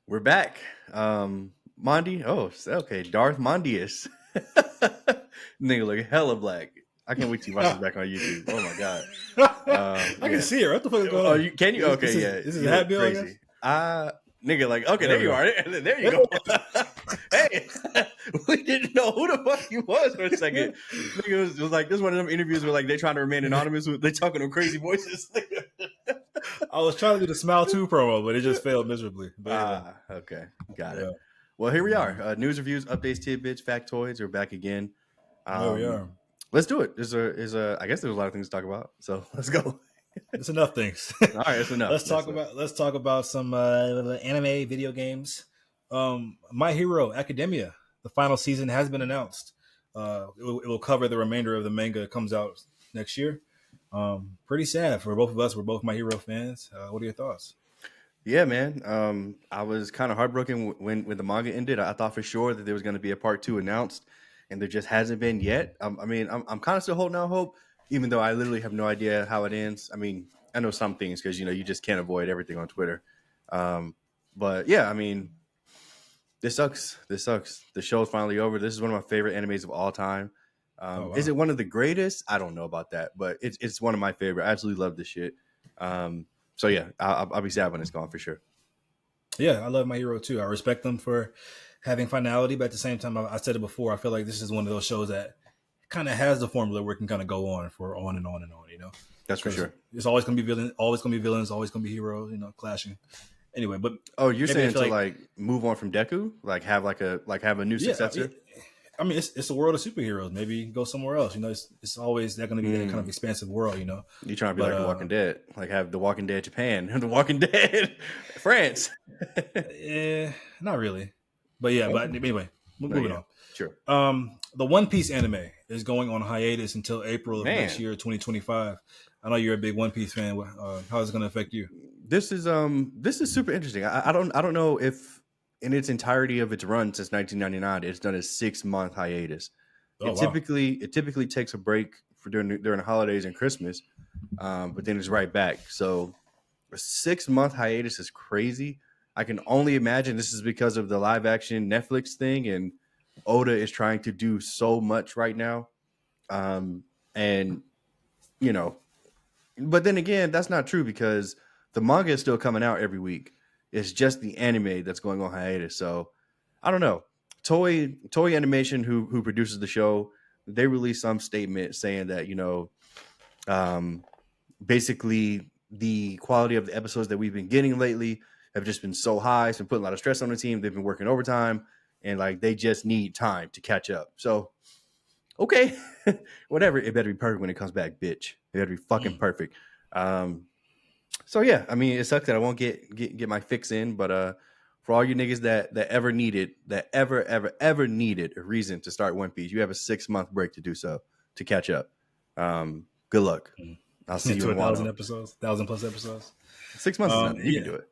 We're back. Mondy. Oh, okay. Darth Mondius. Nigga look hella black. I can't wait to watch this back on YouTube. Oh my god. I can Yeah. see it. What the fuck is going Oh, on? can you? Okay, yeah. This is You a hat look bill, I guess. crazy. Nigga, like, okay, There there we you go. are. There you go. Hey, we didn't know who the fuck you was for a second. Nigga was like, this is one of them interviews where like they trying to remain anonymous. They talking in crazy voices. I was trying to do the Smile 2 promo, but it just failed miserably. But anyway. Okay, got Yeah. it. Well, here we are. News, reviews, updates, tidbits, factoids. We're back again. There we are. Let's do it. I guess there's a lot of things to talk about. So let's go. It's enough things. All right, it's enough. Let's talk about some anime video games. My Hero Academia. The final season has been announced. It will cover the remainder of the manga that comes out next year. Pretty sad for both of us. We're both My Hero fans. What are your thoughts? Yeah, man. I was kind of heartbroken when the manga ended. I thought for sure that there was going to be a part 2 announced, and there just hasn't been yet. I'm kind of still holding out hope, even though I literally have no idea how it ends. I mean, I know some things because you just can't avoid everything on Twitter. But yeah, I mean, this sucks. The show's finally over. This is one of my favorite animes of all time. Wow. Is it one of the greatest? I don't know about that, but it's one of my favorite. I absolutely love this shit. So yeah, I'll be sad when it's gone for sure. Yeah, I love My Hero too. I respect them for having finality, but at the same time, I said it before. I feel like this is one of those shows that kind of has the formula where it can kind of go on for on and on and on. That's for sure. It's always going to be villains, always going to be villains, always going to be heroes. Clashing. Anyway, but you're saying to like move on from Deku, like have a new successor. I mean, it's a world of superheroes. Maybe go somewhere else. It's always that going to be that kind of expansive world. You're trying to be like The Walking Dead, like have The Walking Dead Japan and The Walking Dead France. Not really, but yeah. Okay. But anyway, moving on. Sure. The One Piece anime is going on hiatus until April of next year, 2025. I know you're a big One Piece fan. How is it going to affect you? This is super interesting. I don't know if in its entirety of its run since 1999, it's done a 6-month hiatus. It typically takes a break for during the holidays and Christmas, but then it's right back. So a 6-month hiatus is crazy. I can only imagine this is because of the live action Netflix thing, and Oda is trying to do so much right now. And but then again, that's not true because the manga is still coming out every week. It's just the anime that's going on hiatus. So I don't know. Toei Animation, who produces the show, they released some statement saying that basically the quality of the episodes that we've been getting lately have just been so high. It's been putting a lot of stress on the team. They've been working overtime, and like they just need time to catch up. So okay, whatever. It better be perfect when it comes back, bitch. It better be fucking perfect. So yeah, I mean, it sucks that I won't get my fix in, but for all you niggas that ever needed a reason to start One Piece, you have a 6-month break to do so, to catch up. Good luck. I'll see you in 1,000 episodes, 1,000+ episodes. 6 months is nothing. You can do it.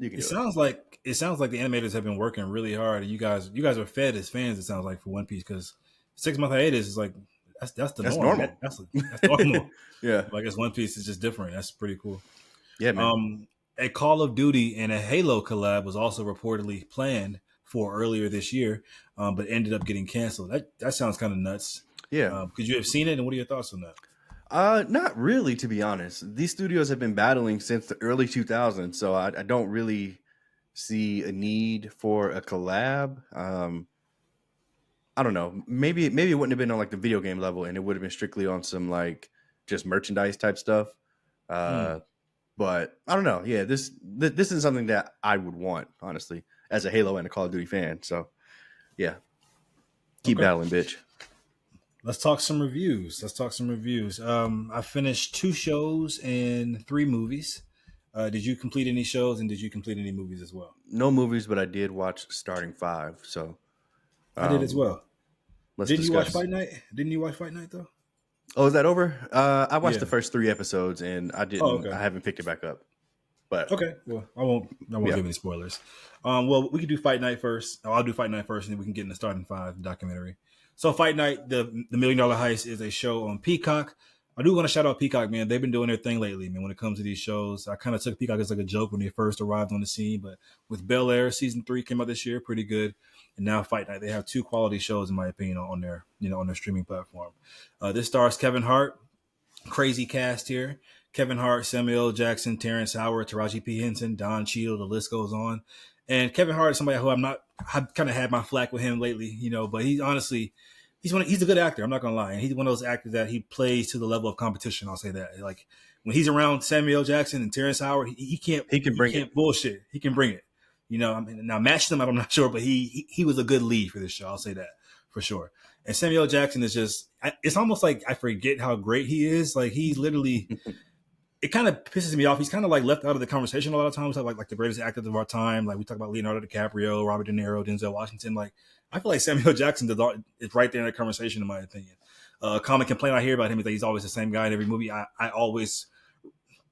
It sounds like the animators have been working really hard, and you guys are fed as fans. It sounds like for One Piece because 6-month hiatus is like that's normal. That's normal. Yeah, I guess One Piece is just different. That's pretty cool. Yeah, man. A Call of Duty and a Halo collab was also reportedly planned for earlier this year, but ended up getting canceled. That sounds kind of nuts. Yeah. Could you have seen it, and what are your thoughts on that? Not really, to be honest. These studios have been battling since the early 2000s, so I don't really see a need for a collab. I don't know. Maybe it wouldn't have been on like the video game level, and it would have been strictly on some like just merchandise type stuff. But I don't know. Yeah, this is something that I would want, honestly, as a Halo and a Call of Duty fan. So, yeah, keep battling, bitch. Let's talk some reviews. I finished 2 shows and 3 movies. Did you complete any shows, and did you complete any movies as well? No movies, but I did watch Starting 5. So I did as well. Didn't you watch Fight Night? Didn't you watch Fight Night though? Oh, is that over? I watched the first 3 episodes, and I didn't. Oh, okay. I haven't picked it back up. But okay, well, I won't give any spoilers. Well, we can do Fight Night first. I'll do Fight Night first, and then we can get in the Starting 5 documentary. So, Fight Night, the $1 Million Heist, is a show on Peacock. I do want to shout out Peacock, man. They've been doing their thing lately, man. When it comes to these shows, I kind of took Peacock as like a joke when they first arrived on the scene, but with Bel Air season 3 came out this year, pretty good. And now Fight Night, they have 2 quality shows in my opinion on their on their streaming platform. This stars Kevin Hart, crazy cast here. Kevin Hart, Samuel L. Jackson, Terrence Howard, Taraji P. Henson, Don Cheadle, the list goes on. And Kevin Hart is somebody who I've kind of had my flack with him lately, but he's honestly, he's a good actor. I'm not gonna lie. And he's one of those actors that he plays to the level of competition. I'll say that. Like when he's around Samuel L. Jackson and Terrence Howard, he can't bullshit. He can bring it. I mean, now match them, I'm not sure, but he was a good lead for this show. I'll say that for sure. And Samuel L. Jackson is just, it's almost like I forget how great he is. Like he's literally, it kind of pisses me off. He's kind of like left out of the conversation a lot of times. Like the greatest actors of our time. Like we talk about Leonardo DiCaprio, Robert De Niro, Denzel Washington. Like I feel like Samuel Jackson is right there in the conversation, in my opinion. A common complaint I hear about him is that he's always the same guy in every movie. I always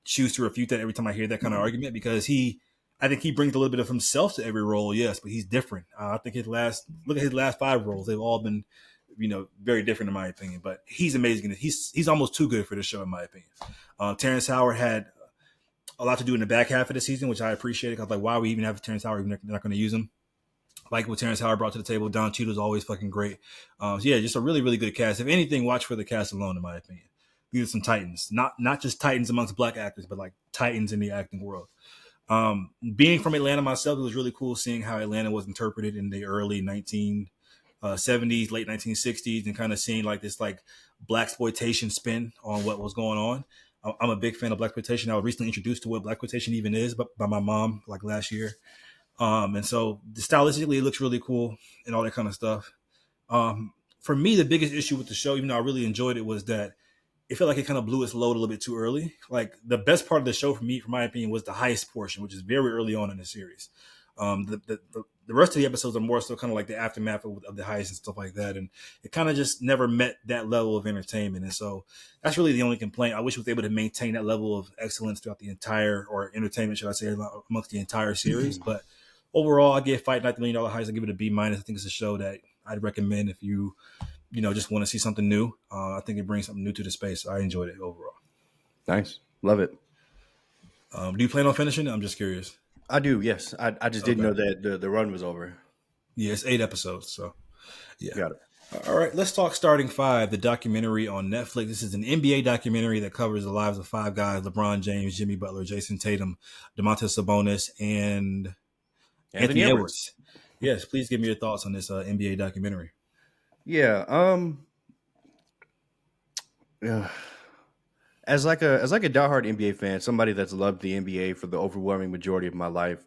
choose to refute that every time I hear that kind of argument, because I think he brings a little bit of himself to every role, yes, but he's different. I think look at his last 5 roles. They've all been, very different in my opinion, but he's amazing. He's almost too good for this show, in my opinion. Terrence Howard had a lot to do in the back half of the season, which I appreciated. Cause like, why we even have Terrence Howard? We're not going to use him. Like what Terrence Howard brought to the table. Don Cheadle is always fucking great. Yeah, just a really, really good cast. If anything, watch for the cast alone, in my opinion. These are some titans, not just titans amongst black actors, but like titans in the acting world. Being from Atlanta myself, it was really cool seeing how Atlanta was interpreted in the early 1970s, late 1960s, and kind of seeing like this like blaxploitation spin on what was going on. I'm a big fan of blaxploitation. I was recently introduced to what blaxploitation even is by my mom, like last year. And so stylistically, it looks really cool and all that kind of stuff. For me, the biggest issue with the show, even though I really enjoyed it, was that it felt like it kind of blew its load a little bit too early. Like the best part of the show for me, from my opinion, was the heist portion, which is very early on in the series. The rest of the episodes are more so kind of like the aftermath of the heist and stuff like that. And it kind of just never met that level of entertainment. And so that's really the only complaint. I wish it was able to maintain that level of excellence throughout the entire, or entertainment, should I say, amongst the entire series. But overall, I give Fight Night, the $1 Million Heist, I give it a B-. I think it's a show that I'd recommend if you just want to see something new. I think it brings something new to the space. I enjoyed it overall. Nice. Love it. Do you plan on finishing it? I'm just curious. I do, yes. I just didn't know that the run was over. Yeah, it's 8 episodes, so yeah. Got it. All right, let's talk Starting 5, the documentary on Netflix. This is an NBA documentary that covers the lives of 5 guys: LeBron James, Jimmy Butler, Jason Tatum, Domantas Sabonis, and Anthony Edwards. Yes, please give me your thoughts on this NBA documentary. Yeah. As like a diehard NBA fan, somebody that's loved the NBA for the overwhelming majority of my life,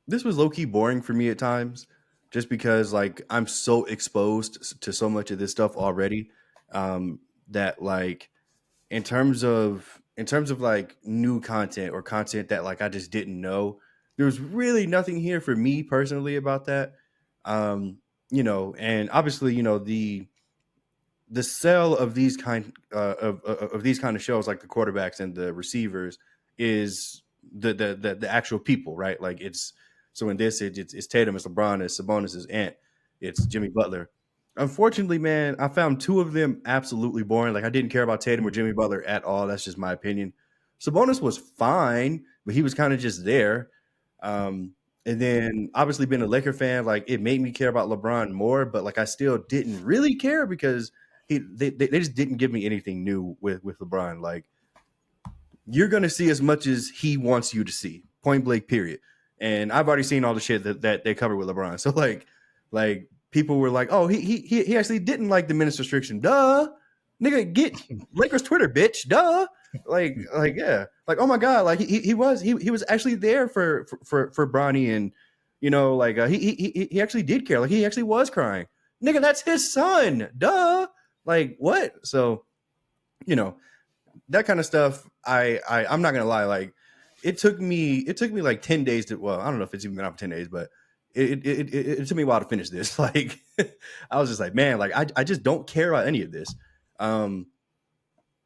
this was low-key boring for me at times, just because like I'm so exposed to so much of this stuff already, that like in terms of like new content or content that like I just didn't know, there was really nothing here for me personally about that. And obviously, the sell of these kind of these kind of shows, like the quarterbacks and the receivers, is the actual people, right? Like it's in this it's Tatum, it's LeBron, it's Sabonis, it's Ant, it's Jimmy Butler. Unfortunately, man, I found 2 of them absolutely boring. Like I didn't care about Tatum or Jimmy Butler at all. That's just my opinion. Sabonis was fine, but he was kind of just there. And then obviously being a Laker fan, like it made me care about LeBron more, but like I still didn't really care because they just didn't give me anything new with LeBron. Like you're going to see as much as he wants you to see, point blank, period. And I've already seen all the shit that they cover with LeBron. So like people were like, oh, he actually didn't like the minutes restriction. Duh, nigga, get Lakers Twitter, bitch. Duh. Like yeah, like oh my god, like he was actually there for Bronny, and like he actually did care, like he actually was crying, nigga, that's his son, duh, like what? So that kind of stuff, I'm not gonna lie, like it took me like 10 days to, well, I don't know if it's even been out for 10 days, but it took me a while to finish this. Like I was just like, man, like I just don't care about any of this.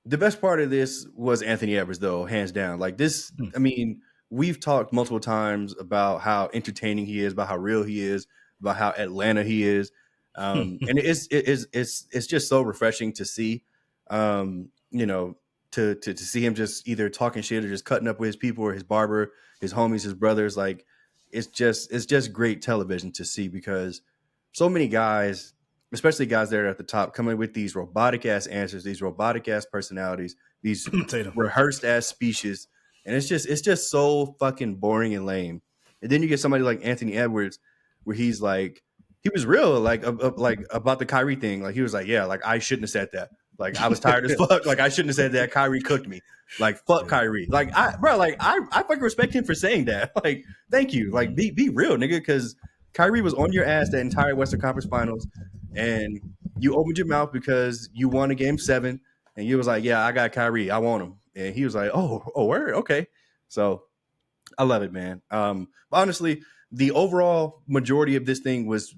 The best part of this was Anthony Edwards, though, hands down. Like this, I mean, we've talked multiple times about how entertaining he is, about how real he is, about how Atlanta he is. And it's just so refreshing to see, you know, to see him just either talking shit or just cutting up with his people or his barber, his homies, his brothers. Like it's just great television to see, because so many guys, especially guys that are at the top, coming with these robotic ass answers, these robotic ass personalities, these Tatum. rehearsed ass speeches, and it's just so fucking boring and lame. And then you get somebody like Anthony Edwards, where he's like, he was real, like about the Kyrie thing. Like he was like, yeah, like I shouldn't have said that. Like I was tired as fuck. Like I shouldn't have said that. Kyrie cooked me. Like fuck Yeah. Kyrie. Like I fucking respect him for saying that. Like thank you. Like be real, nigga, because Kyrie was on your ass that entire Western Conference Finals, and you opened your mouth because you won a game 7, and you was like, yeah, I got Kyrie, I want him, and he was like, oh, word, okay. So I love it, man. But honestly, the overall majority of this thing was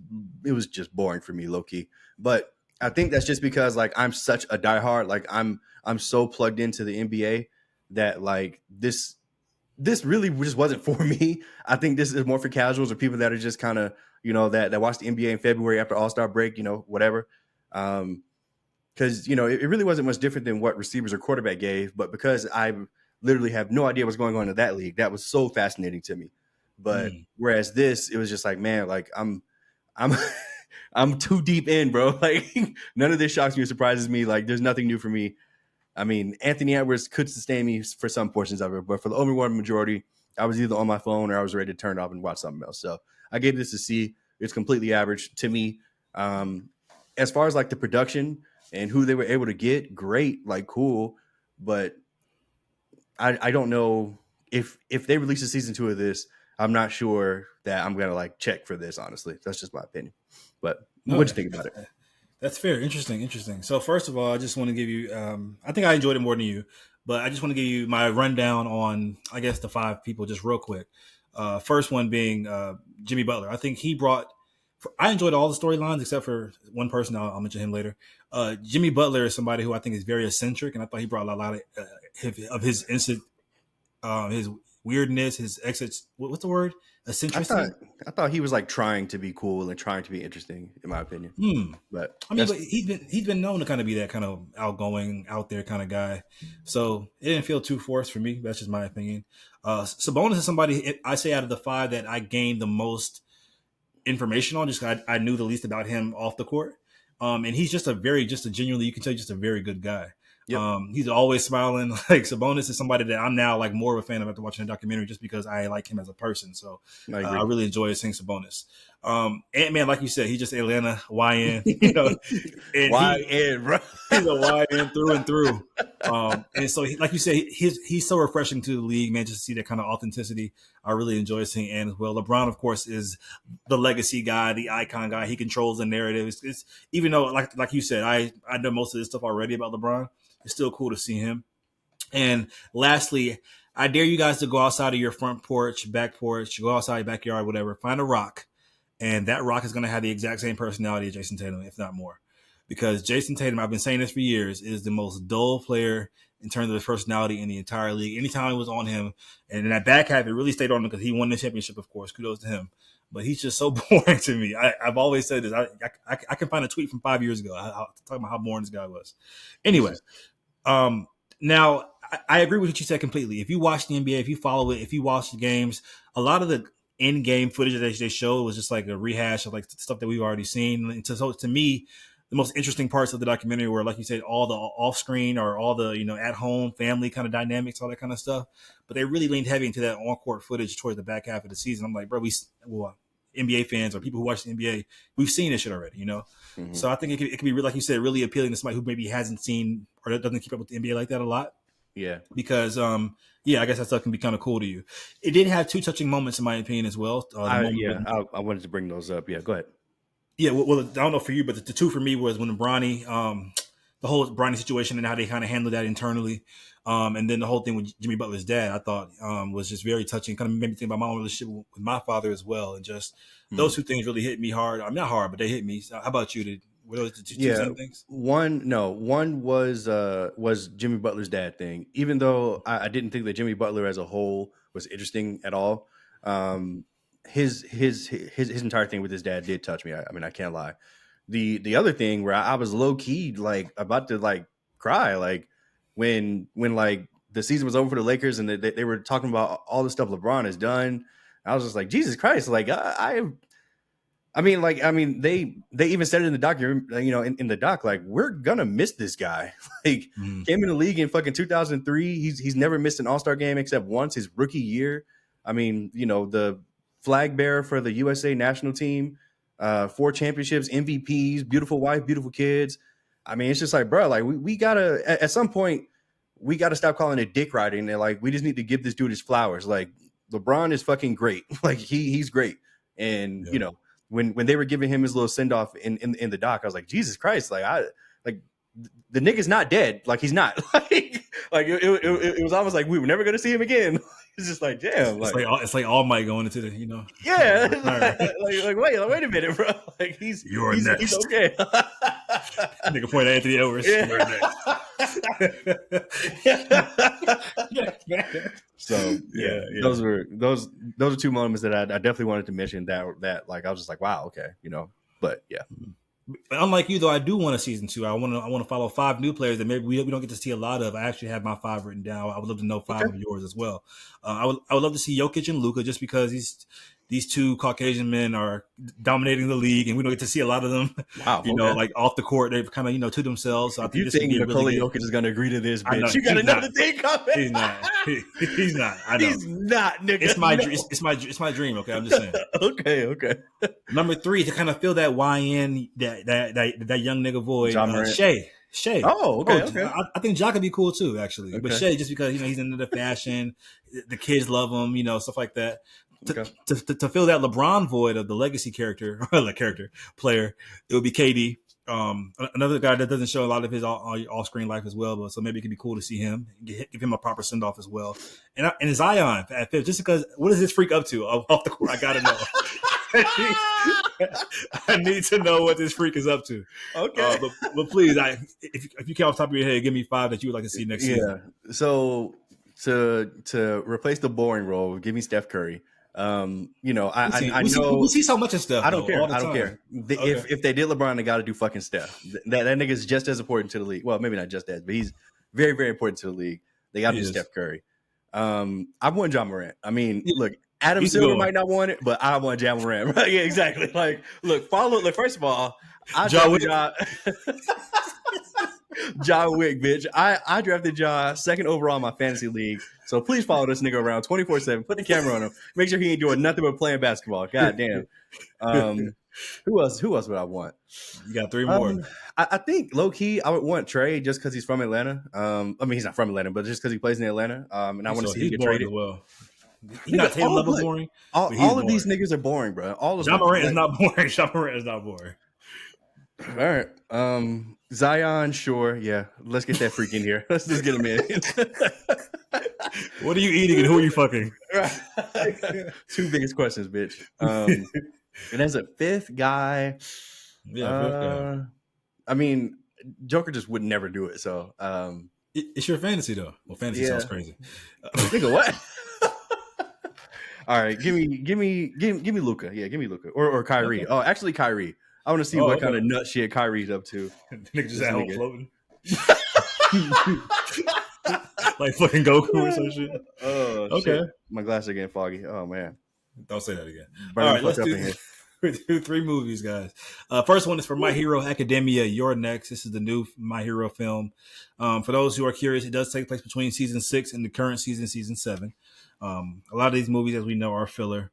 just boring for me, low key. But I think that's just because like I'm such a diehard, like I'm so plugged into the NBA that like this really just wasn't for me. I think this is more for casuals or people that are just kind of, that watch the NBA in February after All-Star break, whatever. Because, it really wasn't much different than what receivers or quarterback gave. But because I literally have no idea what's going on in that league, that was so fascinating to me. But whereas this, it was just like, man, like I'm I'm too deep in, bro. Like none of this shocks me or surprises me. Like there's nothing new for me. I mean, Anthony Edwards could sustain me for some portions of it, but for the overwhelming majority, I was either on my phone or I was ready to turn it off and watch something else. So I gave this a C. It's completely average to me. As far as like the production and who they were able to get, great, like cool. But I don't know if they release a season 2 of this, I'm not sure that I'm gonna like check for this. Honestly, that's just my opinion. But No, what'd you think about it? that's fair. Interesting. So first of all, I just want to give you, I think I enjoyed it more than you, but I just want to give you my rundown on, I guess, the 5 people just real quick. First one being Jimmy Butler. I think I enjoyed all the storylines except for one person. I'll mention him later. Jimmy Butler is somebody who I think is very eccentric, and I thought he brought a lot of his weirdness, his exits. What's the word? I thought Eccentricity. I thought he was like trying to be cool and trying to be interesting, in my opinion. But I mean, but he's been known to kind of be that kind of outgoing, out there kind of guy. So it didn't feel too forced for me. That's just my opinion. Sabonis is somebody I say out of the 5 that I gained the most information on. Just I knew the least about him off the court. And he's just genuinely, you can tell, just a very good guy. yep. He's always smiling. Like Sabonis is somebody that I'm now like more of a fan of after watching the documentary, just because I like him as a person. So I really enjoy seeing Sabonis. Ant-Man, like you said, he's just Atlanta YN, and YN, bro. he's a YN through and through. And so, like you said, he's so refreshing to the league, man. Just to see that kind of authenticity. I really enjoy seeing Ant as well. LeBron, of course, is the legacy guy, the icon guy. He controls the narrative. It's even though, like you said, I know most of this stuff already about LeBron. It's still cool to see him. And lastly, I dare you guys to go outside of your front porch, back porch, go outside your backyard, whatever, find a rock. And that rock is going to have the exact same personality as Jason Tatum, if not more. Because Jason Tatum, I've been saying this for years, is the most dull player in terms of his personality in the entire league. Anytime it was on him, and in that back half, it really stayed on him because he won the championship, of course. Kudos to him. But he's just so boring to me. I've always said this. I can find a tweet from 5 years ago talking about how boring this guy was. Anyway, now I agree with what you said completely. If you watch the NBA, if you follow it, if you watch the games, a lot of the in-game footage that they showed was just like a rehash of like stuff that we've already seen. And so to me, the most interesting parts of the documentary were, like you said, all the off-screen or all the at-home family kind of dynamics, all that kind of stuff. But they really leaned heavy into that on-court footage towards the back half of the season. I'm like, bro, NBA fans or people who watch the NBA, we've seen this shit already, Mm-hmm. So I think it could be, like you said, really appealing to somebody who maybe hasn't seen or doesn't keep up with the NBA like that a lot. Yeah. Because, I guess that stuff can be kind of cool to you. It did have 2 touching moments, in my opinion, as well. I wanted to bring those up. Yeah, go ahead. Yeah, well, I don't know for you, but the 2 for me was when Bronny, the whole Bronny situation and how they kind of handled that internally. And then the whole thing with Jimmy Butler's dad, I thought was just very touching. Kind of made me think about my own relationship with my father as well. And just those 2 things really hit me hard. I'm not hard, but they hit me. So how about you? Were those the two same things? One was Jimmy Butler's dad thing. Even though I didn't think that Jimmy Butler as a whole was interesting at all, his entire thing with his dad did touch me. I mean, I can't lie. the other thing where I was low key like about to like cry, like when like the season was over for the Lakers and they were talking about all the stuff LeBron has done. I was just like, Jesus Christ, like I mean, they even said it in the documentary, you know, in the doc, like we're gonna miss this guy. Like came in the league in fucking 2003. He's never missed an All-Star game except once his rookie year. I mean, you know, the flag bearer for the USA national team, 4 championships, MVPs, beautiful wife, beautiful kids. I mean, it's just like, bro, like we gotta at some point we gotta stop calling it dick riding. And like we just need to give this dude his flowers. Like LeBron is fucking great. Like he's great, and you know. When they were giving him his little send off in the doc, I was like, Jesus Christ, like the nigga's not dead, like he's not like it was almost like we were never gonna see him again. It's just like damn, it's like All Might going into the yeah, like wait a minute, bro, like he's next. He's okay. Nigga point at Anthony Edwards. Yeah. So yeah, those are 2 moments that I definitely wanted to mention that like I was just like, wow, okay, you know, but yeah. Unlike you though, I do want a season 2. I want to follow 5 new players that maybe we don't get to see a lot of. I actually have my 5 written down. I would love to know 5 of yours as well. I would love to see Jokic and Luka just because these 2 Caucasian men are dominating the league, and we don't get to see a lot of them. Wow, you know, like off the court, they're kind of to themselves. So I think you think Nikola Jokic is going to agree to this, bitch? You got another thing coming? He's not. He's not. I know. He's not, nigga. It's my dream. Okay, I'm just saying. Okay. Number 3 to kind of fill that YN that young nigga void. Shea. Oh, okay. I think Ja could be cool too, actually. Okay. But Shea, just because he's into the fashion, the kids love him, stuff like that. To fill that LeBron void of the legacy character or the player, it would be KD. Another guy that doesn't show a lot of his off-screen life as well, but so maybe it could be cool to see him, give him a proper send-off as well. And Zion at 5th, just because what is this freak up to off the court? I gotta know. I need to know what this freak is up to. Okay, but please, if you count off the top of your head, give me 5 that you would like to see next season. So to replace the boring role, give me Steph Curry. I know we see so much of Steph. I don't care. If they did LeBron, they got to do fucking Steph. That nigga is just as important to the league. Well, maybe not just as, but he's very, very important to the league. They got to do Steph Curry. I want John Morant. I mean, look, Adam Silver might not want it, but I want John Morant. Right? Yeah, exactly. Like, look, first of all, John Wick, bitch. I drafted John 2nd overall in my fantasy league. So please follow this nigga around 24/7. Put the camera on him. Make sure he ain't doing nothing but playing basketball. God damn. Who else would I want? You got 3 more. I think low key I would want Trey just because he's from Atlanta. I mean he's not from Atlanta, but just because he plays in Atlanta. And I want to see him get traded. Well, he's not Tatum level boring. All of these niggas are boring, bro. John Morant is not boring. John Morant is not boring. All right. Zion, sure. Yeah. Let's get that freak in here. Let's just get him in. What are you eating and who are you fucking? 2 biggest questions, bitch. And as a 5th guy, 5th guy. I mean, Joker just would never do it. So it's your fantasy though. Well, fantasy sounds crazy. Nigga, what? All right, give me Luka. Yeah, give me Luka or Kyrie. Okay. Oh, actually Kyrie. I want to see what kind of nut shit Kyrie's up to. Nigga just at home floating. Like fucking Goku or some shit. Oh, okay. Shit. My glasses are getting foggy. Oh man. Don't say that again. All right, let's do 3 movies, guys. First one is for My Hero Academia. You're Next. This is the new My Hero film. For those who are curious, it does take place between season 6 and the current season 7. A lot of these movies, as we know, are filler.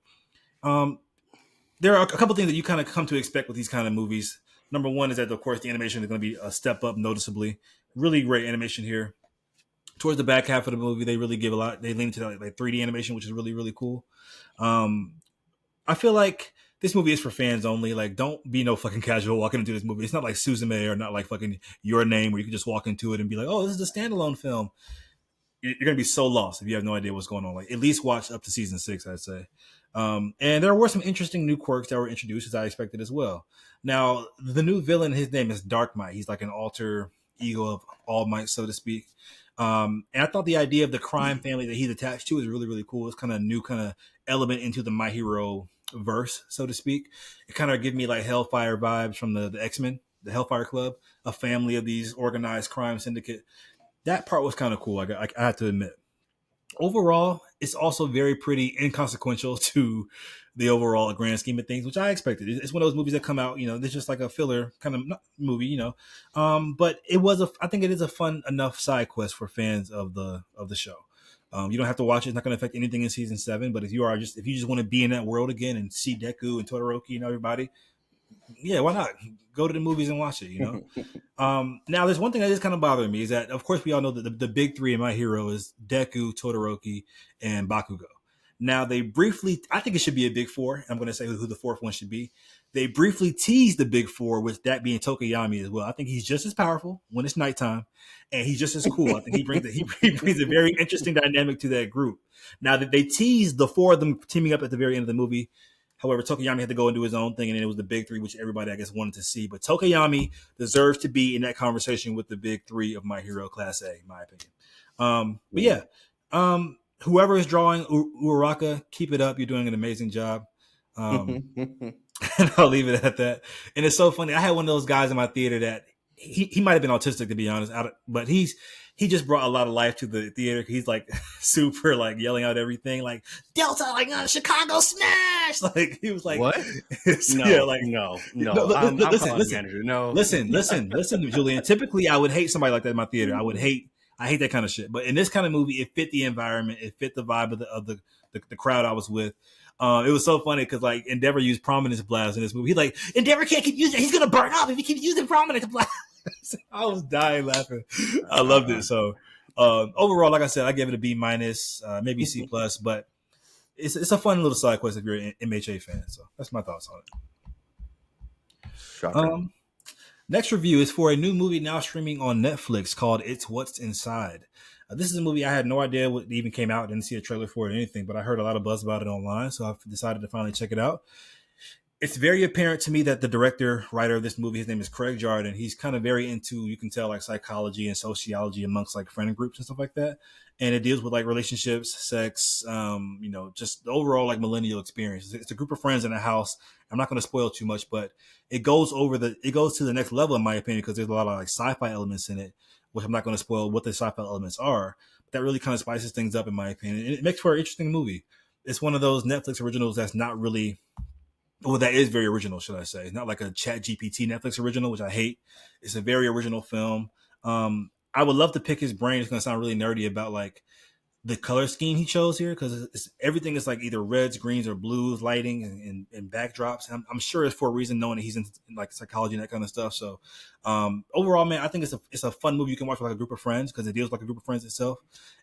There are a couple things that you kind of come to expect with these kind of movies. Number one is that, of course, the animation is going to be a step up noticeably. Really great animation here. Towards the back half of the movie, they really give a lot. They lean into like 3D animation, which is really, really cool. I feel like this movie is for fans only. Like, don't be no fucking casual walking into this movie. It's not like Suzume or not like fucking Your Name where you can just walk into it and be like, oh, this is a standalone film. You're going to be so lost if you have no idea what's going on. Like, at least watch up to season 6, I'd say. And there were some interesting new quirks that were introduced as I expected as well. Now, the new villain, his name is Dark Might. He's like an alter ego of All Might, so to speak. And I thought the idea of the crime family that he's attached to is really, really cool. It's kind of a new kind of element into the My Hero verse, so to speak. It kind of gave me like Hellfire vibes from the X-Men, the Hellfire Club, a family of these organized crime syndicate. That part was kind of cool. I have to admit. Overall, it's also very pretty inconsequential to the overall grand scheme of things, which I expected. It's one of those movies that come out, it's just like a filler kind of movie, But I think it is a fun enough side quest for fans of the show. You don't have to watch it; it's not going to affect anything in season 7. But if you just want to be in that world again and see Deku and Todoroki and everybody, yeah, why not go to the movies and watch it? Now, there's one thing that is kind of bothering me is that, of course, we all know that the big three in My Hero is Deku, Todoroki, and Bakugo. Now, I think it should be a big four. I'm going to say who the fourth one should be. They briefly teased the big four, with that being Tokoyami as well. I think he's just as powerful when it's nighttime, and he's just as cool. I think he brings a very interesting dynamic to that group. Now, that they teased the four of them teaming up at the very end of the movie. However, Tokoyami had to go and do his own thing, and then it was the big three, which everybody, I guess, wanted to see. But Tokoyami deserves to be in that conversation with the big three of My Hero Class A, in my opinion. But yeah, whoever is drawing Uraraka, keep it up. You're doing an amazing job. And I'll leave it at that. And it's so funny. I had one of those guys in my theater that he might have been autistic, to be honest, but he just brought a lot of life to the theater. He's like super like yelling out everything like Delta, like Chicago smash. Like he was like, what? No. Listen, Julien. Typically, I would hate somebody like that in my theater. I hate that kind of shit. But in this kind of movie, it fit the environment. It fit the vibe of the crowd I was with. It was so funny because like Endeavor used prominence blast in this movie. He's like, Endeavor can't keep using it. He's gonna burn up if he keeps using prominence blast. I was dying laughing. I loved it. So overall, like I said, I gave it a B minus, maybe C plus, but it's a fun little side quest if you're an MHA fan. So that's my thoughts on it. Shocking. Next review is for a new movie now streaming on Netflix called It's What's Inside. This is a movie I had no idea what even came out. Didn't see a trailer for it or anything, but I heard a lot of buzz about it online, so I've decided to finally check it out. It's very apparent to me that the writer of this movie, his name is Craig Jarden. He's kind of very into, you can tell, like psychology and sociology amongst like friend groups and stuff like that. And it deals with like relationships, sex, just the overall like millennial experience. It's a group of friends in a house. I'm not going to spoil too much, but it goes to the next level in my opinion, because there's a lot of like sci-fi elements in it, which I'm not going to spoil what the sci-fi elements are. But that really kind of spices things up in my opinion. And it makes for an interesting movie. It's one of those Netflix originals that's not really, well, that is very original, should I say. It's not like a Chat GPT Netflix original, which I hate. It's a very original film. I would love to pick his brain. It's going to sound really nerdy about like the color scheme he chose here, because everything is like either reds, greens, or blues, lighting and backdrops. I'm sure it's for a reason, knowing that he's in like psychology and that kind of stuff. So overall, man, I think it's a fun movie you can watch with like a group of friends, because it deals with like a group of friends itself.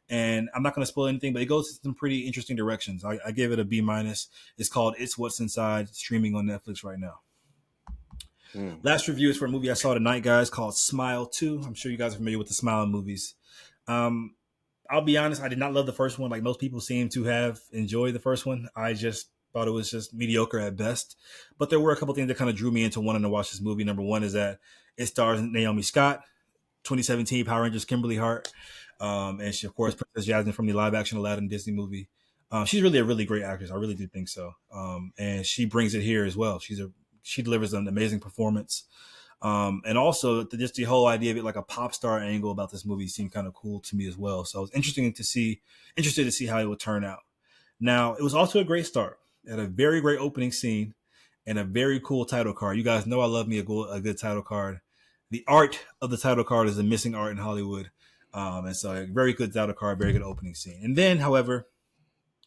And I'm not going to spoil anything, but it goes in some pretty interesting directions. I give it a B minus. It's called It's What's Inside, streaming on Netflix right now. Last review is for a movie I saw tonight, guys, called Smile 2. I'm sure you guys are familiar with the Smile movies. I'll be honest, I did not love the first one. Like most people seem to have enjoyed the first one. I just thought it was just mediocre at best. But there were a couple things that kind of drew me into wanting to watch this movie. Number one is that it stars Naomi Scott, 2017 Power Rangers Kimberly Hart, and she, of course, Princess Jasmine from the live-action Aladdin Disney movie. She's really a really great actress. I really do think so. And she brings it here as well. She delivers an amazing performance. And also just the whole idea of it like a pop star angle about this movie seemed kind of cool to me as well. So I was interested to see how it would turn out. Now, it was also a great start. It had a very great opening scene and a very cool title card. You guys know I love me a good title card. The art of the title card is a missing art in Hollywood. And so a very good title card, very good opening scene. And then, however,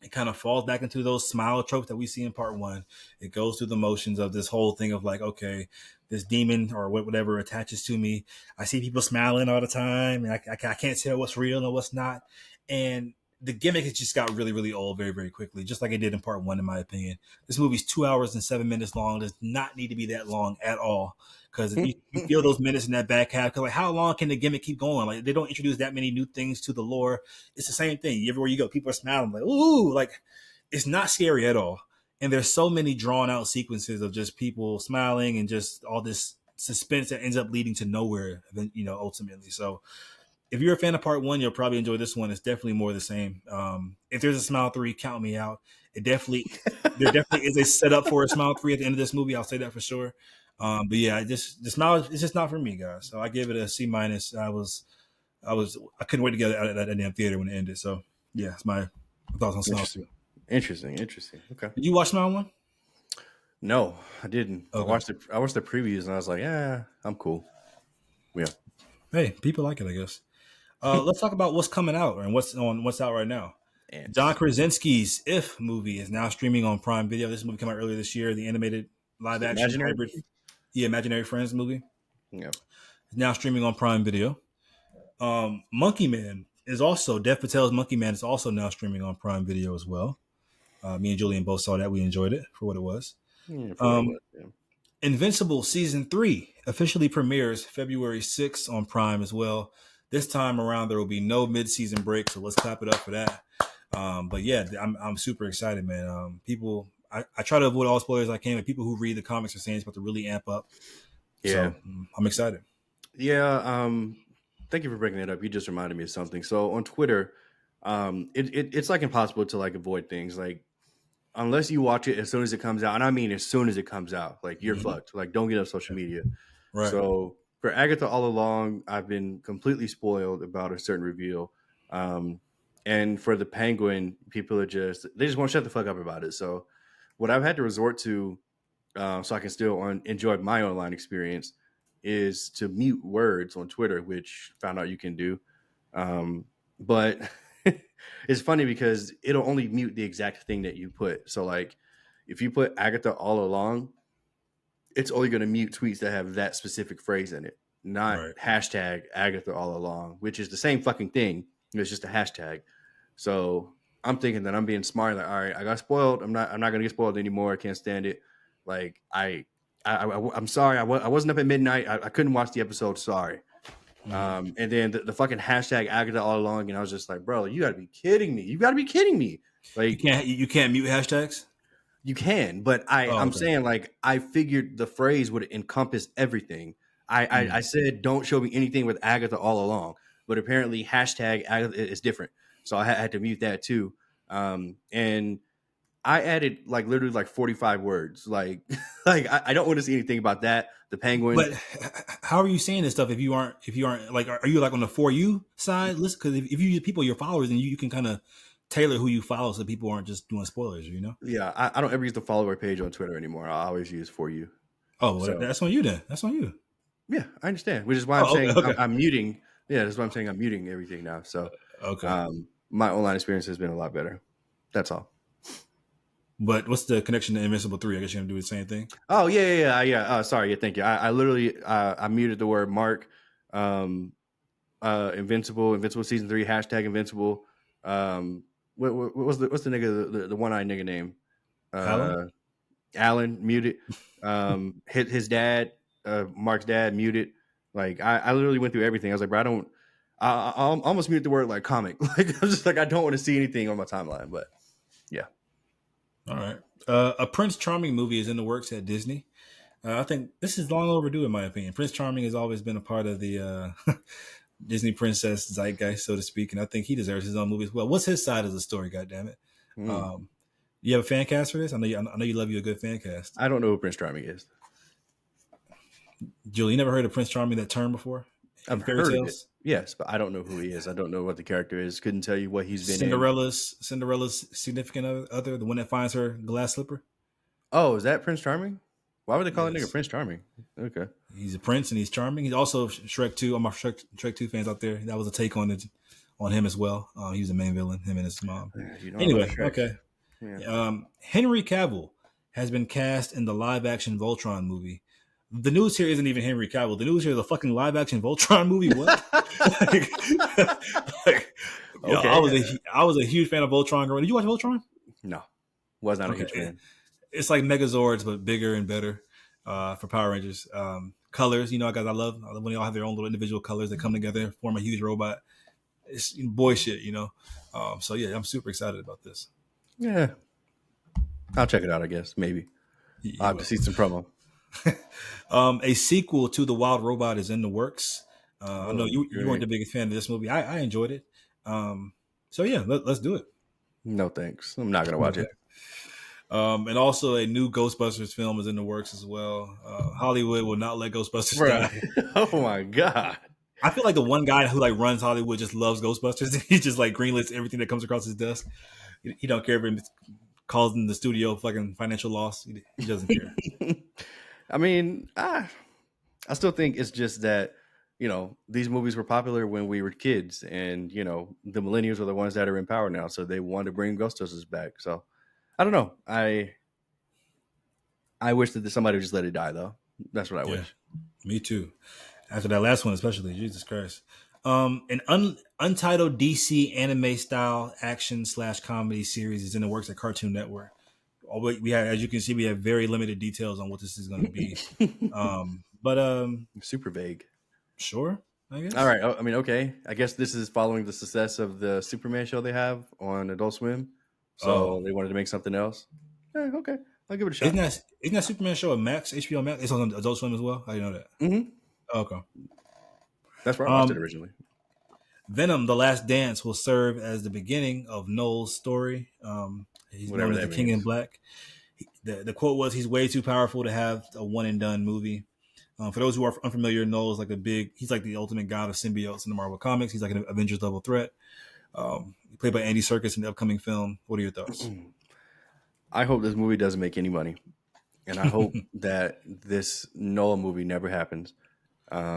it kind of falls back into those smile tropes that we see in part one. It goes through the motions of this whole thing of like, okay, this demon or whatever attaches to me. I see people smiling all the time, and I can't tell what's real and what's not. And the gimmick has just got really, really old very, very quickly, just like it did in part one, in my opinion. This movie's 2 hours and 7 minutes long. It does not need to be that long at all, because you feel those minutes in that back half. Because like, how long can the gimmick keep going? Like, they don't introduce that many new things to the lore. It's the same thing. Everywhere you go, people are smiling like, ooh, like it's not scary at all. And there's so many drawn out sequences of just people smiling and just all this suspense that ends up leading to nowhere, ultimately. So if you're a fan of part one, you'll probably enjoy this one. It's definitely more of the same. If there's a Smile 3, count me out. There definitely is a setup for a Smile 3 at the end of this movie. I'll say that for sure. But yeah, the Smile is just not for me, guys. So I gave it a C minus. I couldn't wait to get out of that damn theater when it ended. So yeah, it's my thoughts on Smile 2. Interesting. Okay. Did you watch Smile 1? No, I didn't. Okay. I watched the previews and I was like, yeah, I'm cool. Yeah. Hey, people like it, I guess. Let's talk about what's coming out and what's out right now. Ants. John Krasinski's If movie is now streaming on Prime Video. This movie came out earlier this year. The animated live action hybrid, Imaginary Friends movie. Yeah. It's now streaming on Prime Video. Monkey Man is also Dev Patel's Monkey Man is also now streaming on Prime Video as well. Me and Julien both saw that. We enjoyed it for what it was. Yeah, Invincible Season 3 officially premieres February 6th on Prime as well. This time around, there will be no mid-season break, so let's clap it up for that. But yeah, I'm super excited, man. I try to avoid all spoilers I can, but people who read the comics are saying it's about to really amp up. Yeah. So I'm excited. Yeah. Thank you for bringing it up. You just reminded me of something. So on Twitter, it's like impossible to like avoid things. Like, unless you watch it as soon as it comes out, and I mean as soon as it comes out, like you're fucked. Like, don't get on social media. Right. So for Agatha all along, I've been completely spoiled about a certain reveal. And for the Penguin, people they just won't shut the fuck up about it. So what I've had to resort to, so I can still enjoy my online experience, is to mute words on Twitter, which found out you can do. But it's funny because it'll only mute the exact thing that you put. So like if you put Agatha all along, it's only going to mute tweets that have that specific phrase in it, not hashtag Agatha all along, which is the same fucking thing. It's just a hashtag. So I'm thinking that I'm being smart. Like, all right, I got spoiled. I'm not going to get spoiled anymore. I can't stand it. Like I'm sorry. I wasn't up at midnight. I couldn't watch the episode. Sorry. And then the fucking hashtag Agatha all along, and I was just like, bro, you gotta be kidding me. Like you can't mute hashtags. You can, but I'm saying like I figured the phrase would encompass everything. I said don't show me anything with Agatha all along, but apparently hashtag Agatha is different, so I had to mute that too. And I added like literally like 45 words. Like I don't want to see anything about that. The Penguin. But how are you saying this stuff if you aren't like, are you like on the For You side? Listen, because if you people your followers, then you can kind of tailor who you follow so people aren't just doing spoilers, you know? Yeah, I don't ever use the follower page on Twitter anymore. I always use For You. Oh, well, that's on you then. That's on you. Yeah, I understand. Which is why I'm saying I'm muting. Yeah, that's why I'm saying I'm muting everything now. So my online experience has been a lot better. That's all. But what's the connection to Invincible 3? I guess you're going to do the same thing? Oh, yeah. Sorry. Yeah, thank you. I literally I muted the word Mark. Invincible Season 3, hashtag Invincible. What's the nigga, the one-eyed nigga name? Alan, muted. His dad, Mark's dad, muted. Like, I literally went through everything. I was like, bro, I almost muted the word, like, comic. Like, I was just like, I don't want to see anything on my timeline, but yeah. All right. A Prince Charming movie is in the works at Disney. I think this is long overdue, in my opinion. Prince Charming has always been a part of the Disney princess zeitgeist, so to speak, and I think he deserves his own movie as well. What's his side of the story? Goddammit. You have a fan cast for this? I know you love you a good fan cast. I don't know who Prince Charming is. Julie, you never heard of Prince Charming, that term before? I've heard of it. Yes, but I don't know who he is. I don't know what the character is. Couldn't tell you what he's been Cinderella's significant other, the one that finds her glass slipper. Oh, is that Prince Charming? Why would they call that nigga Prince Charming? Okay. He's a prince and he's charming. He's also Shrek 2. All my Shrek 2 fans out there, that was a take on him as well. He was the main villain, him and his mom. Anyway, okay. Yeah. Henry Cavill has been cast in the live-action Voltron movie. The news here isn't even Henry Cavill. The news here is a fucking live-action Voltron movie. What? I was a huge fan of Voltron growing. Did you watch Voltron? No, was not a huge fan. It's like Megazords, but bigger and better for Power Rangers. Colors, guys, I love when they all have their own little individual colors that come together and form a huge robot. It's boy shit, So yeah, I'm super excited about this. Yeah, I'll check it out. I guess maybe I'll have to see some promo. A sequel to The Wild Robot is in the works. I know you weren't the biggest fan of this movie. I enjoyed it. So yeah, let's do it. No thanks. I'm not gonna watch it. And also a new Ghostbusters film is in the works as well. Hollywood will not let Ghostbusters die. Oh my god. I feel like the one guy who like runs Hollywood just loves Ghostbusters. He just like greenlights everything that comes across his desk. He don't care if it calls in the studio fucking financial loss. He doesn't care. I mean, I still think it's just that, these movies were popular when we were kids, and the millennials are the ones that are in power now, so they want to bring Ghostbusters back. So I don't know. I wish that somebody would just let it die, though. That's what I wish. Me too. After that last one, especially, Jesus Christ. An untitled DC anime style action / comedy series is in the works at Cartoon Network. We have, as you can see, we have very limited details on what this is going to be. But super vague. Sure, I guess. All right. I mean, okay. I guess this is following the success of the Superman show they have on Adult Swim. So they wanted to make something else. Okay. I'll give it a shot. Isn't that Superman show at Max, HBO Max? It's on Adult Swim as well? How do you know that? Mm-hmm. Okay. That's where I watched it originally. Venom: The Last Dance will serve as the beginning of Noel's story. He's known as the King in Black. The quote was, "He's way too powerful to have a one and done movie." For those who are unfamiliar, Noel is he's like the ultimate god of symbiotes in the Marvel comics. He's like an Avengers level threat. Played by Andy Serkis in the upcoming film. What are your thoughts? I hope this movie doesn't make any money, and I hope that this Noel movie never happens. This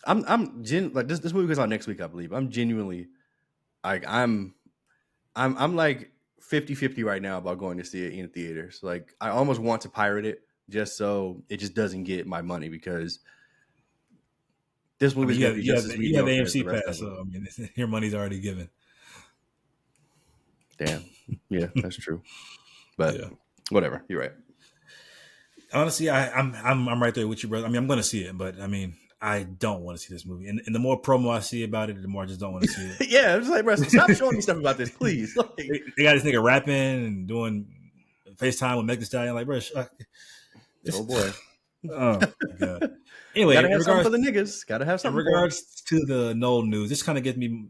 movie goes out next week, I believe. I'm genuinely like I'm like 50-50 right now about going to see it in theaters. Like I almost want to pirate it just so it just doesn't get my money, because this movie's gonna be just as mediocre. You have AMC Pass, so I mean, your money's already given. Damn. Yeah, that's true. But whatever. You're right. Honestly, I'm right there with you, brother. I mean, I'm going to see it, but I mean, I don't want to see this movie. And the more promo I see about it, the more I just don't want to see it. Yeah, I'm just like, bro, stop showing me stuff about this, please. Like, they got this nigga rapping and doing FaceTime with Meg Thee Stallion. Like, bro, oh boy. Oh my god. Anyway, gotta have something for the niggas. Gotta have something. In regards to the Noel news, this kind of gives me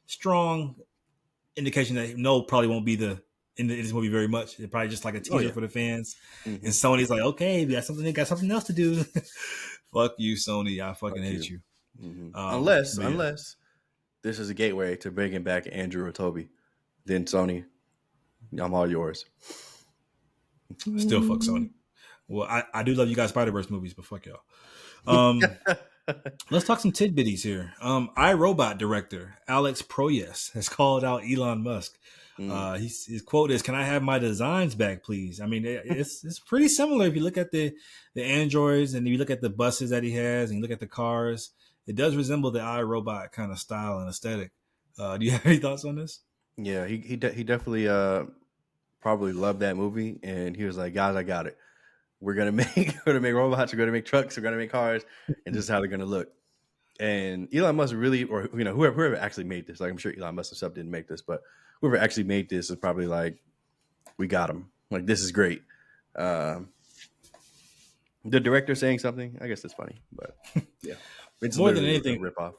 strong indication that Noel probably won't be in this movie very much. It's probably just like a teaser for the fans. Mm-hmm. And Sony's like, okay, they got something else to do. Fuck you, Sony. I fucking hate you. Mm-hmm. Unless this is a gateway to bringing back Andrew or Toby, then Sony, I'm all yours. Still fuck Sony. Well, I do love you guys Spider-Verse movies, but fuck y'all. Let's talk some tidbitties here. iRobot director Alex Proyas has called out Elon Musk. His quote is, "Can I have my designs back, please?" I mean, it's pretty similar if you look at the androids and you look at the buses that he has and you look at the cars. It does resemble the iRobot kind of style and aesthetic. Do you have any thoughts on this? Yeah, he definitely probably loved that movie, and he was like, "Guys, I got it. We're gonna make robots. We're gonna make trucks. We're gonna make cars, and this is how they're gonna look." And Elon Musk really, or whoever actually made this, like I'm sure Elon Musk himself didn't make this, but whoever actually made this is probably like, "We got him. Like this is great." The director saying something, I guess that's funny, but yeah, it's more than anything a ripoff.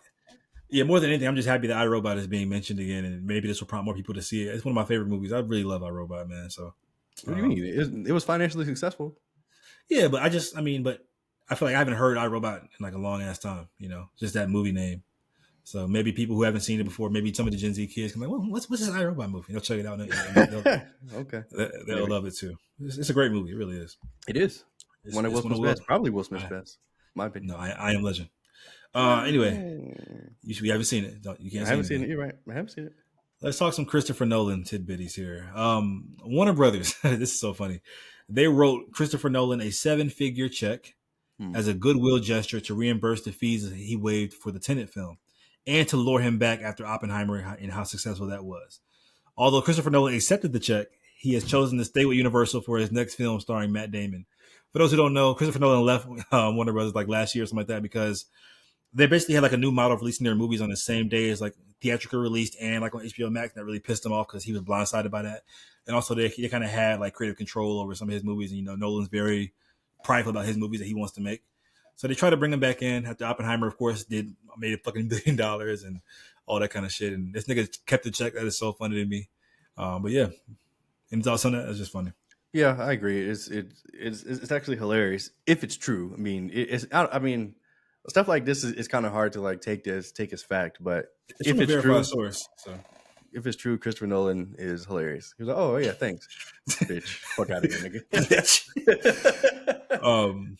Yeah, more than anything, I'm just happy that iRobot is being mentioned again, and maybe this will prompt more people to see it. It's one of my favorite movies. I really love iRobot, man. So, what do you mean? It was financially successful. Yeah, but I feel like I haven't heard iRobot in like a long ass time. Just that movie name. So maybe people who haven't seen it before, maybe some of the Gen Z kids can be like, well, what's this iRobot movie? They'll check it out. Okay, they'll love it too. It's a great movie. It really is. It is. One of Will Smith's best. Probably Will Smith's best. My opinion. No, I Am Legend. Anyway, you haven't seen it. You can't. I haven't seen it. You're right. I haven't seen it. Let's talk some Christopher Nolan tidbitties here. Warner Brothers. This is so funny. They wrote Christopher Nolan a 7-figure check as a goodwill gesture to reimburse the fees he waived for the Tenet film, and to lure him back after Oppenheimer and how successful that was. Although Christopher Nolan accepted the check, he has chosen to stay with Universal for his next film starring Matt Damon. For those who don't know, Christopher Nolan left Warner Brothers like last year or something like that because they basically had like a new model of releasing their movies on the same day as like theatrical released and like on HBO Max. That really pissed him off because he was blindsided by that. And also they kind of had like creative control over some of his movies. And, Nolan's very prideful about his movies that he wants to make. So they tried to bring him back in. After Oppenheimer, of course, made a fucking $1 billion and all that kind of shit. And this nigga kept the check. That is so funny to me. But yeah, and it's also that's just funny. Yeah, I agree. It's actually hilarious if it's true. I mean, I mean, stuff like this is kind of hard to like take as fact, but It's if from a it's verified true, source. So if it's true, Christopher Nolan is hilarious. He was like, "Oh yeah, thanks, bitch, fuck out of here, bitch. nigga."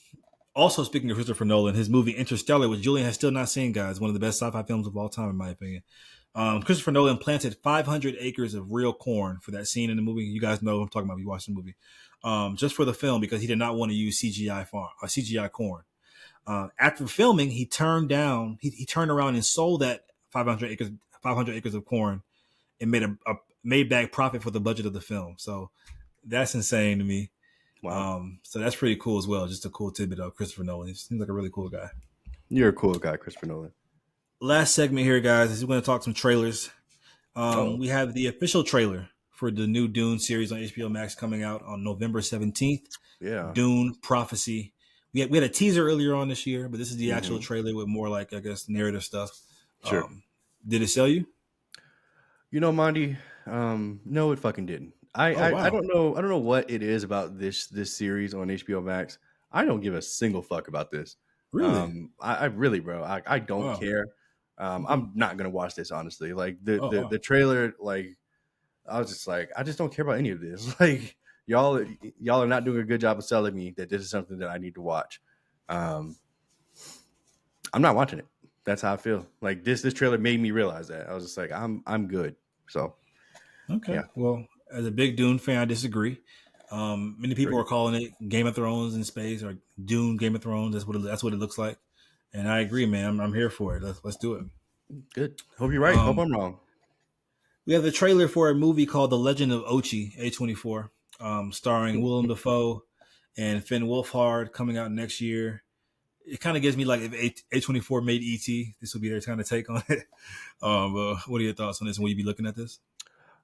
Also, speaking of Christopher Nolan, his movie Interstellar, which Julian has still not seen, guys, one of the best sci-fi films of all time, in my opinion. Christopher Nolan planted 500 acres of real corn for that scene in the movie. You guys know what I'm talking about if you watched the movie. Just for the film, because he did not want to use CGI corn. After filming, he turned around and sold that 500 acres of corn and made back profit for the budget of the film. So that's insane to me. Wow, so that's pretty cool as well. Just a cool tidbit of Christopher Nolan. He seems like a really cool guy. you're a cool guy, Christopher Nolan. Last segment here, guys, is we're going to talk some trailers. Oh, We have the official trailer for the new Dune series on HBO Max coming out on November 17th. yeah. Dune Prophecy. We had a teaser earlier on this year, but this is the actual trailer with more like, I guess, narrative stuff. Sure. Did it sell you? You know, Mondy, no, it fucking didn't. I don't know. I don't know what it is about this series on HBO Max. I don't give a single fuck about this. Really? I really, bro. I don't Wow. care. Okay. I'm not gonna watch this honestly. Like Wow. the trailer, like I was just like, I just don't care about any of this. Like y'all are not doing a good job of selling me that this is something that I need to watch. I'm not watching it. That's how I feel. Like this trailer made me realize that. I was just like, I'm good. So Okay. yeah. Well, as a big Dune fan, I disagree. Many people Great. are calling it Game of Thrones in space or Dune Game of Thrones. That's what it looks like, and I agree, man. I'm here for it. Let's do it. Good. Hope you're right. Hope Um, I'm wrong. we have the trailer for a movie called The Legend of Ochi A24, starring Willem Dafoe and Finn Wolfhard, coming out next year. It kind of gives me like if A24 made ET, this would be their kind of take on it. What are your thoughts on this? And will you be looking at this?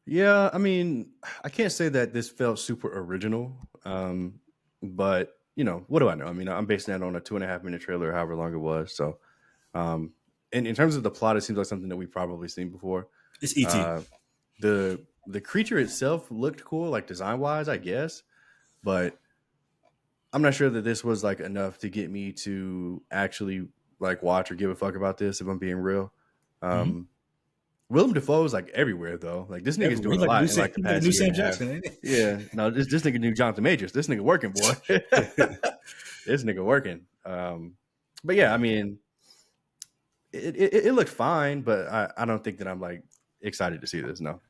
Yeah, I mean, I can't say that this felt super original, but you know, what do I know? I mean, I'm basing that on a 2.5 minute trailer, however long it was. So, in terms of the plot, it seems like something that we've probably seen before. It's ET. Uh, the creature itself looked cool, like design wise, I guess, but I'm not sure that this was like enough to get me to actually like watch or give a fuck about this. If I'm being real, Mm-hmm. um, Willem Dafoe is like everywhere though. Like this nigga's doing He's a like lot in like the he's like a past new year and Sam a half. Jackson, ain't he? Yeah, no, this nigga knew Jonathan Majors. This nigga working, boy. This nigga working. But yeah, I mean, it looked fine, but I don't think that I'm like excited to see this. No.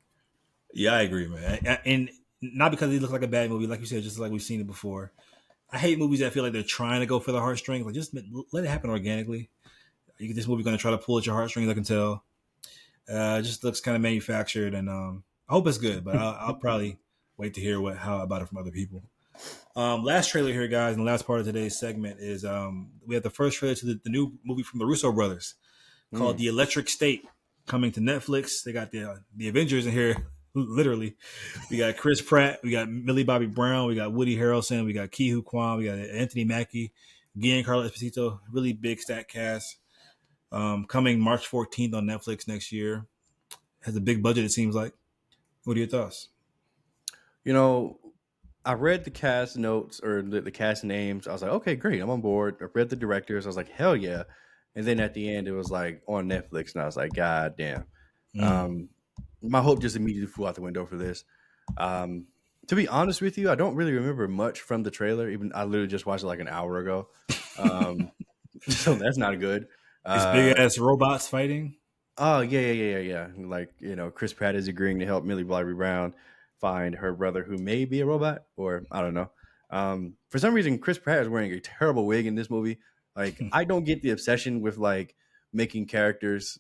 Yeah, I agree, man. And not because he looks like a bad movie, like you said, just like we've seen it before. I hate movies that feel like they're trying to go for the heartstrings. Like, just let it happen organically. This movie going to try to pull at your heartstrings, I can tell. It just looks kind of manufactured, and I hope it's good, but I'll probably wait to hear how about it from other people. Last trailer here, guys, and the last part of today's segment is we have the first trailer to the new movie from the Russo brothers called The Electric State, coming to Netflix. They got the Avengers in here, literally. We got Chris Pratt, we got Millie Bobby Brown, we got Woody Harrelson, we got Ki-Hu Kwan, we got Anthony Mackie, Giancarlo Esposito. Really big stat cast. Coming March 14th on Netflix next year. Has a big budget, it seems like. What are your thoughts? You know, I read the cast notes or the cast names. I was like, okay, great, I'm on board. I read the directors. I was like, hell yeah. And then at the end, it was like on Netflix, and I was like, God damn. Um, my hope just immediately flew out the window for this. To be honest with you, I don't really remember much from the trailer. Even I literally just watched it like an hour ago, so that's not good. It's big ass robots fighting. Oh yeah. Like Chris Pratt is agreeing to help Millie Bobby Brown find her brother, who may be a robot, or I don't know. For some reason, Chris Pratt is wearing a terrible wig in this movie. Like, I don't get the obsession with like making characters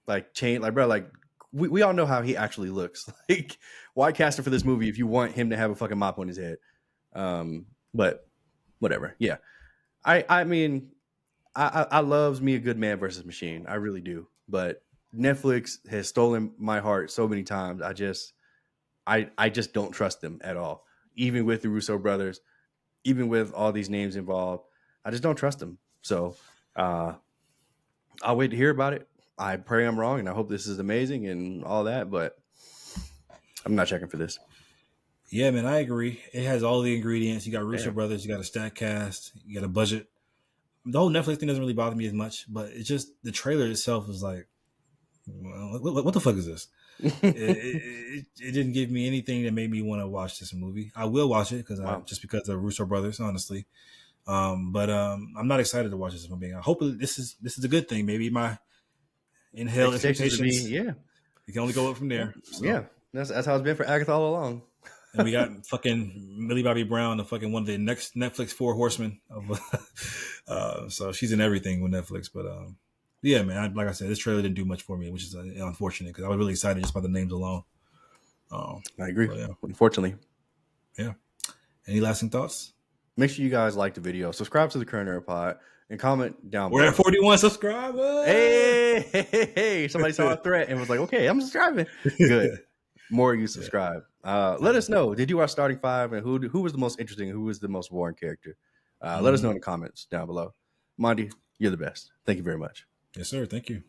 like change. Like, bro, like we all know how he actually looks. Like, why cast him for this movie if you want him to have a fucking mop on his head? But whatever. Yeah, I mean, I loves me a good man versus machine. I really do. But Netflix has stolen my heart so many times. I just don't trust them at all. Even with the Russo brothers, even with all these names involved, I just don't trust them. So I'll wait to hear about it. I pray I'm wrong, and I hope this is amazing and all that, but I'm not checking for this. Yeah, man, I agree. It has all the ingredients. You got Russo brothers, you got a stack cast, you got a budget. The whole Netflix thing doesn't really bother me as much, but it's just the trailer itself is like, well, what the fuck is this? it didn't give me anything that made me want to watch this movie. I will watch it just because of Russo brothers, honestly. But I'm not excited to watch this movie. I hope this is a good thing. Maybe my inhale expectations. Yeah, you can only go up from there. So. Yeah, that's how it's been for Agatha all along. And we got fucking Millie Bobby Brown, the fucking one of the next Netflix 4 horsemen. So she's in everything with Netflix. But yeah, man, like I said, this trailer didn't do much for me, which is unfortunate because I was really excited just by the names alone. I agree. Yeah. Unfortunately. Yeah. Any lasting thoughts? Make sure you guys like the video, subscribe to the Current Era Pod, and comment down below. We're at 41 subscribers. Hey! Somebody saw a threat and was like, "Okay, I'm subscribing." Good. More you subscribe. Let us know. Did you watch Starting Five, and who was the most interesting? Who was the most boring character? Let us know in the comments down below. Mondy, you're the best. Thank you very much. Yes, sir. Thank you.